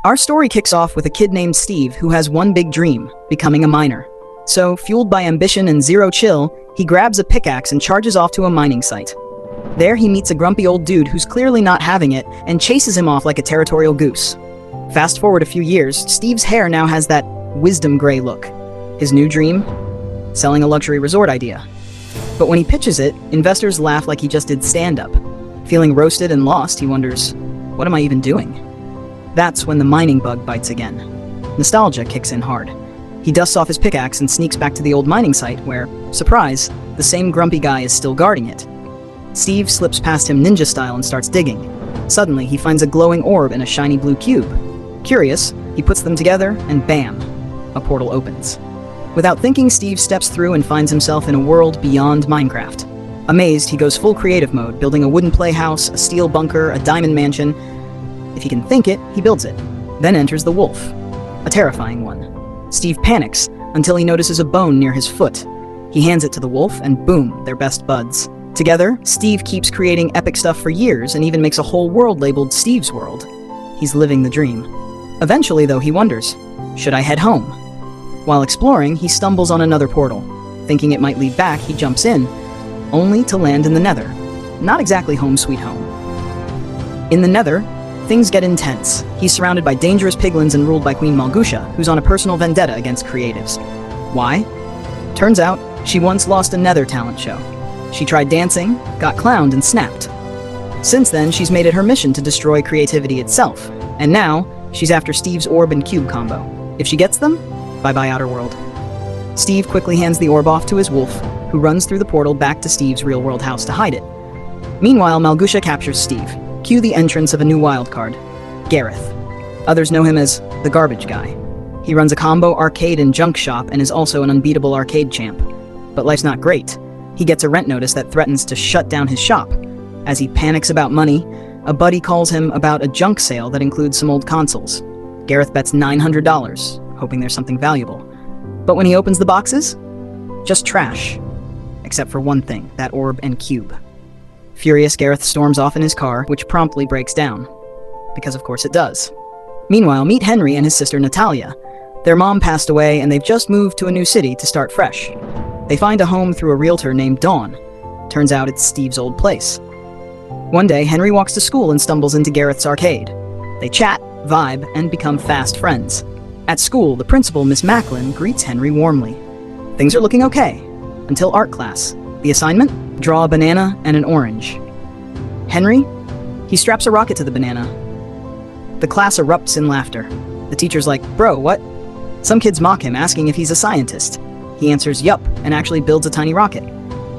Our story kicks off with a kid named Steve who has one big dream, becoming a miner. So, fueled by ambition and zero chill, he grabs a pickaxe and charges off to a mining site. There he meets a grumpy old dude who's clearly not having it and chases him off like a territorial goose. Fast forward a few years, Steve's hair now has that wisdom gray look. His new dream? Selling a luxury resort idea. But when he pitches it, investors laugh like he just did stand-up. Feeling roasted and lost, he wonders, what am I even doing? That's when the mining bug bites again. Nostalgia kicks in hard. He dusts off his pickaxe and sneaks back to the old mining site where, surprise, the same grumpy guy is still guarding it. Steve slips past him ninja style and starts digging. Suddenly, he finds a glowing orb and a shiny blue cube. Curious, he puts them together and bam, a portal opens. Without thinking, Steve steps through and finds himself in a world beyond Minecraft. Amazed, he goes full creative mode, building a wooden playhouse, a steel bunker, a diamond mansion. If he can think it, he builds it. Then enters the wolf, a terrifying one. Steve panics until he notices a bone near his foot. He hands it to the wolf and boom, they're best buds. Together, Steve keeps creating epic stuff for years and even makes a whole world labeled Steve's World. He's living the dream. Eventually, though, he wonders, should I head home? While exploring, he stumbles on another portal. Thinking it might lead back, he jumps in, only to land in the Nether. Not exactly home sweet home. In the Nether, things get intense. He's surrounded by dangerous piglins and ruled by Queen Malgusha, who's on a personal vendetta against creatives. Why? Turns out, she once lost a Nether talent show. She tried dancing, got clowned, and snapped. Since then, she's made it her mission to destroy creativity itself. And now, she's after Steve's orb and cube combo. If she gets them, bye-bye Outer World. Steve quickly hands the orb off to his wolf, who runs through the portal back to Steve's real-world house to hide it. Meanwhile, Malgusha captures Steve. Cue the entrance of a new wildcard, Gareth. Others know him as the Garbage Guy. He runs a combo arcade and junk shop and is also an unbeatable arcade champ. But life's not great. He gets a rent notice that threatens to shut down his shop. As he panics about money, a buddy calls him about a junk sale that includes some old consoles. Gareth bets $900, hoping there's something valuable. But when he opens the boxes, just trash. Except for one thing, that orb and cube. Furious, Gareth storms off in his car, which promptly breaks down. Because of course it does. Meanwhile, meet Henry and his sister Natalia. Their mom passed away and they've just moved to a new city to start fresh. They find a home through a realtor named Dawn. Turns out it's Steve's old place. One day, Henry walks to school and stumbles into Gareth's arcade. They chat, vibe, and become fast friends. At school, the principal, Miss Macklin, greets Henry warmly. Things are looking okay, until art class. The assignment? Draw a banana and an orange. Henry? He straps a rocket to the banana. The class erupts in laughter. The teacher's like, bro, what? Some kids mock him, asking if he's a scientist. He answers yup, and actually builds a tiny rocket.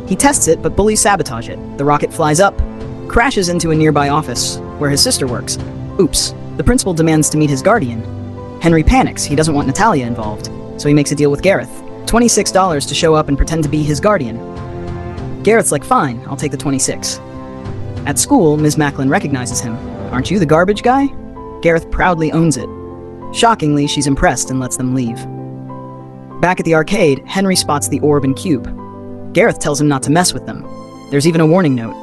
He tests it, but bullies sabotage it. The rocket flies up, crashes into a nearby office, where his sister works. Oops, the principal demands to meet his guardian. Henry panics, he doesn't want Natalia involved, so he makes a deal with Gareth. $26 to show up and pretend to be his guardian. Gareth's like, fine, I'll take the 26. At school, Ms. Macklin recognizes him. Aren't you the garbage guy? Gareth proudly owns it. Shockingly, she's impressed and lets them leave. Back at the arcade, Henry spots the orb and cube. Gareth tells him not to mess with them. There's even a warning note.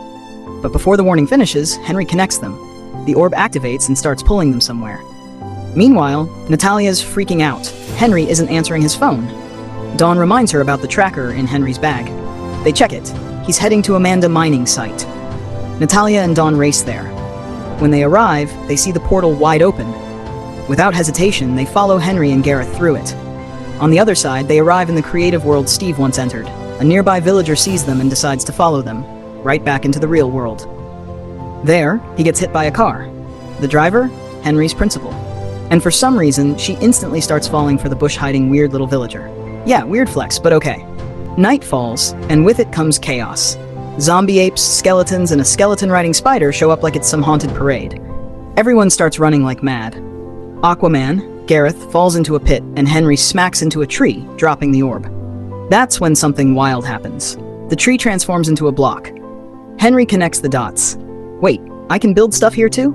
But before the warning finishes, Henry connects them. The orb activates and starts pulling them somewhere. Meanwhile, Natalia's freaking out. Henry isn't answering his phone. Dawn reminds her about the tracker in Henry's bag. They check it. He's heading to Amanda mining site. Natalia and Dawn race there. When they arrive, they see the portal wide open. Without hesitation, they follow Henry and Gareth through it. On the other side, they arrive in the creative world Steve once entered. A nearby villager sees them and decides to follow them, right back into the real world. There, he gets hit by a car. The driver? Henry's principal. And for some reason, she instantly starts falling for the bush-hiding weird little villager. Yeah, weird flex, but okay. Night falls, and with it comes chaos. Zombie apes, skeletons, and a skeleton-riding spider show up like it's some haunted parade. Everyone starts running like mad. Aquaman, Gareth, falls into a pit, and Henry smacks into a tree, dropping the orb. That's when something wild happens. The tree transforms into a block. Henry connects the dots. Wait, I can build stuff here too?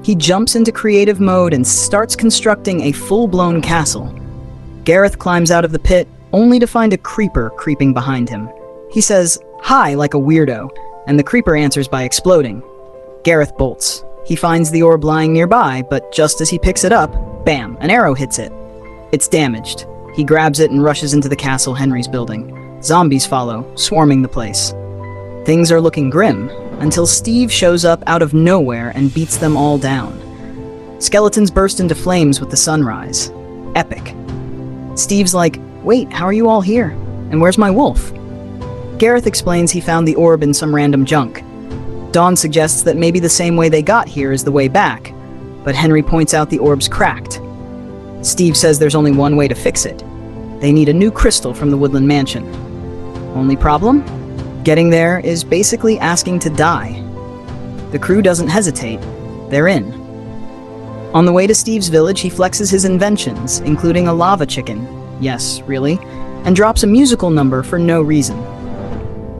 He jumps into creative mode and starts constructing a full-blown castle. Gareth climbs out of the pit, only to find a creeper creeping behind him. He says, "Hi," like a weirdo, and the creeper answers by exploding. Gareth bolts. He finds the orb lying nearby, but just as he picks it up, bam, an arrow hits it. It's damaged. He grabs it and rushes into the castle Henry's building. Zombies follow, swarming the place. Things are looking grim, until Steve shows up out of nowhere and beats them all down. Skeletons burst into flames with the sunrise. Epic. Steve's like, "Wait, how are you all here? And where's my wolf?" Gareth explains he found the orb in some random junk. Dawn suggests that maybe the same way they got here is the way back, but Henry points out the orb's cracked. Steve says there's only one way to fix it. They need a new crystal from the Woodland Mansion. Only problem? Getting there is basically asking to die. The crew doesn't hesitate. They're in. On the way to Steve's village, he flexes his inventions, including a lava chicken. Yes, really? And drops a musical number for no reason.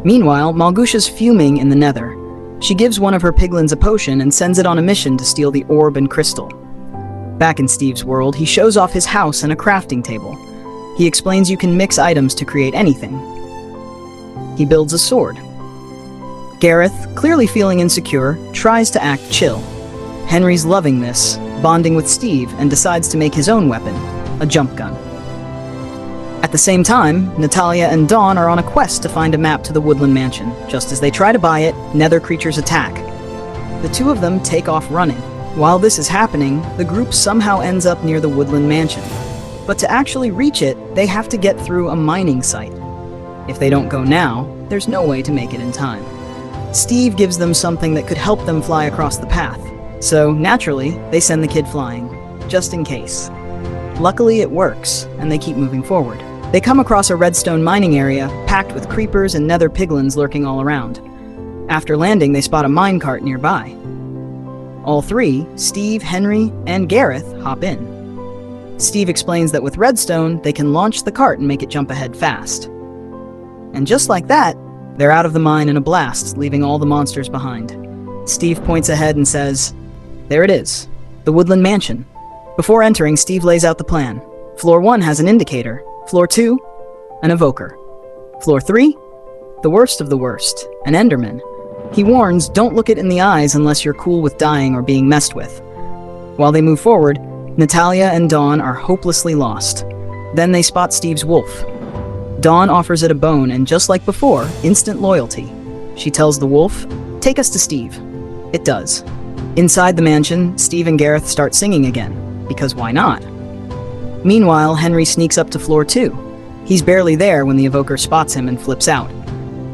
Meanwhile, Malgusha's fuming in the Nether. She gives one of her piglins a potion and sends it on a mission to steal the orb and crystal. Back in Steve's world, he shows off his house and a crafting table. He explains you can mix items to create anything. He builds a sword. Gareth, clearly feeling insecure, tries to act chill. Henry's loving this, bonding with Steve, and decides to make his own weapon, a jump gun. At the same time, Natalia and Dawn are on a quest to find a map to the Woodland Mansion. Just as they try to buy it, Nether creatures attack. The two of them take off running. While this is happening, the group somehow ends up near the Woodland Mansion. But to actually reach it, they have to get through a mining site. If they don't go now, there's no way to make it in time. Steve gives them something that could help them fly across the path. So, naturally, they send the kid flying, just in case. Luckily, it works, and they keep moving forward. They come across a redstone mining area, packed with creepers and nether piglins lurking all around. After landing, they spot a minecart nearby. All three, Steve, Henry, and Gareth, hop in. Steve explains that with redstone, they can launch the cart and make it jump ahead fast. And just like that, they're out of the mine in a blast, leaving all the monsters behind. Steve points ahead and says, "There it is, the Woodland Mansion." Before entering, Steve lays out the plan. Floor 1 has an indicator. Floor 2, an evoker. Floor 3, the worst of the worst, an enderman. He warns, don't look it in the eyes unless you're cool with dying or being messed with. While they move forward, Natalia and Dawn are hopelessly lost. Then they spot Steve's wolf. Dawn offers it a bone, and just like before, instant loyalty. She tells the wolf, "Take us to Steve." It does. Inside the mansion, Steve and Gareth start singing again, because why not? Meanwhile, Henry sneaks up to floor 2. He's barely there when the evoker spots him and flips out.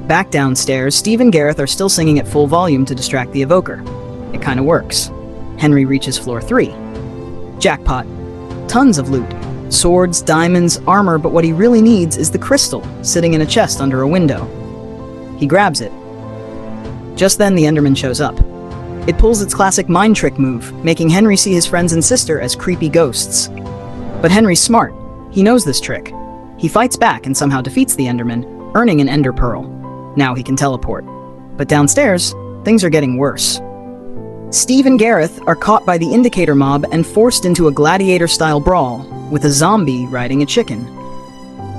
Back downstairs, Steve and Gareth are still singing at full volume to distract the evoker. It kinda works. Henry reaches floor 3. Jackpot. Tons of loot. Swords, diamonds, armor, but what he really needs is the crystal, sitting in a chest under a window. He grabs it. Just then, the Enderman shows up. It pulls its classic mind trick move, making Henry see his friends and sister as creepy ghosts. But Henry's smart. He knows this trick. He fights back and somehow defeats the Enderman, earning an Ender Pearl. Now he can teleport. But downstairs, things are getting worse. Steve and Gareth are caught by the indicator mob and forced into a gladiator-style brawl, with a zombie riding a chicken.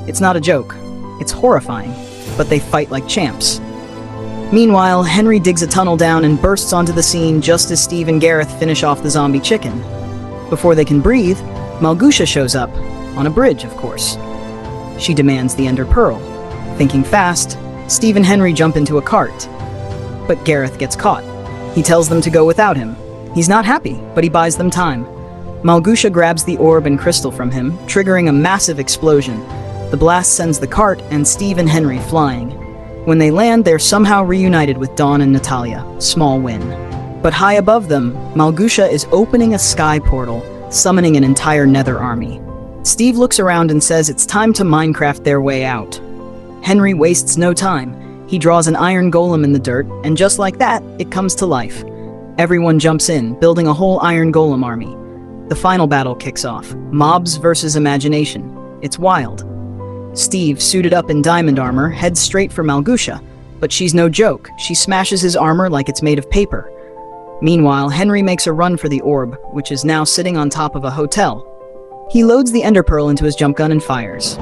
It's not a joke. It's horrifying, but they fight like champs. Meanwhile, Henry digs a tunnel down and bursts onto the scene just as Steve and Gareth finish off the zombie chicken. Before they can breathe, Malgusha shows up, on a bridge, of course. She demands the Ender Pearl. Thinking fast, Steve and Henry jump into a cart. But Gareth gets caught. He tells them to go without him. He's not happy, but he buys them time. Malgusha grabs the orb and crystal from him, triggering a massive explosion. The blast sends the cart and Steve and Henry flying. When they land, they're somehow reunited with Dawn and Natalia. Small win. But high above them, Malgusha is opening a sky portal, summoning an entire Nether army. Steve looks around and says it's time to Minecraft their way out. Henry wastes no time. He draws an iron golem in the dirt, and just like that, it comes to life. Everyone jumps in, building a whole iron golem army. The final battle kicks off. Mobs versus imagination. It's wild. Steve, suited up in diamond armor, heads straight for Malgusha, but she's no joke. She smashes his armor like it's made of paper. Meanwhile, Henry makes a run for the orb, which is now sitting on top of a hotel. He loads the Ender Pearl into his jump gun and fires.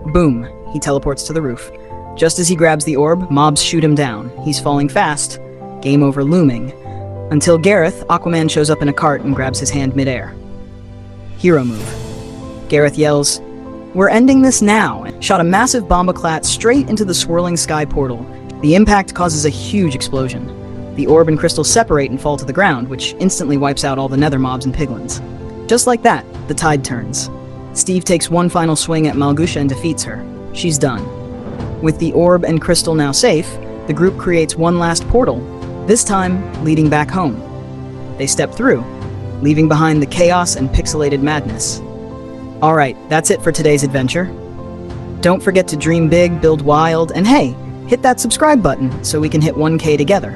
Boom, he teleports to the roof. Just as he grabs the orb, mobs shoot him down. He's falling fast. Game over looming. Until Gareth, Aquaman shows up in a cart and grabs his hand midair. Hero move. Gareth yells, "We're ending this now!" and shot a massive bombaclat straight into the swirling sky portal. The impact causes a huge explosion. The orb and crystal separate and fall to the ground, which instantly wipes out all the nether mobs and piglins. Just like that, the tide turns. Steve takes one final swing at Malgusha and defeats her. She's done. With the orb and crystal now safe, the group creates one last portal, this time leading back home. They step through, leaving behind the chaos and pixelated madness. Alright, that's it for today's adventure. Don't forget to dream big, build wild, and hey, hit that subscribe button so we can hit 1K together.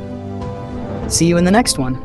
See you in the next one.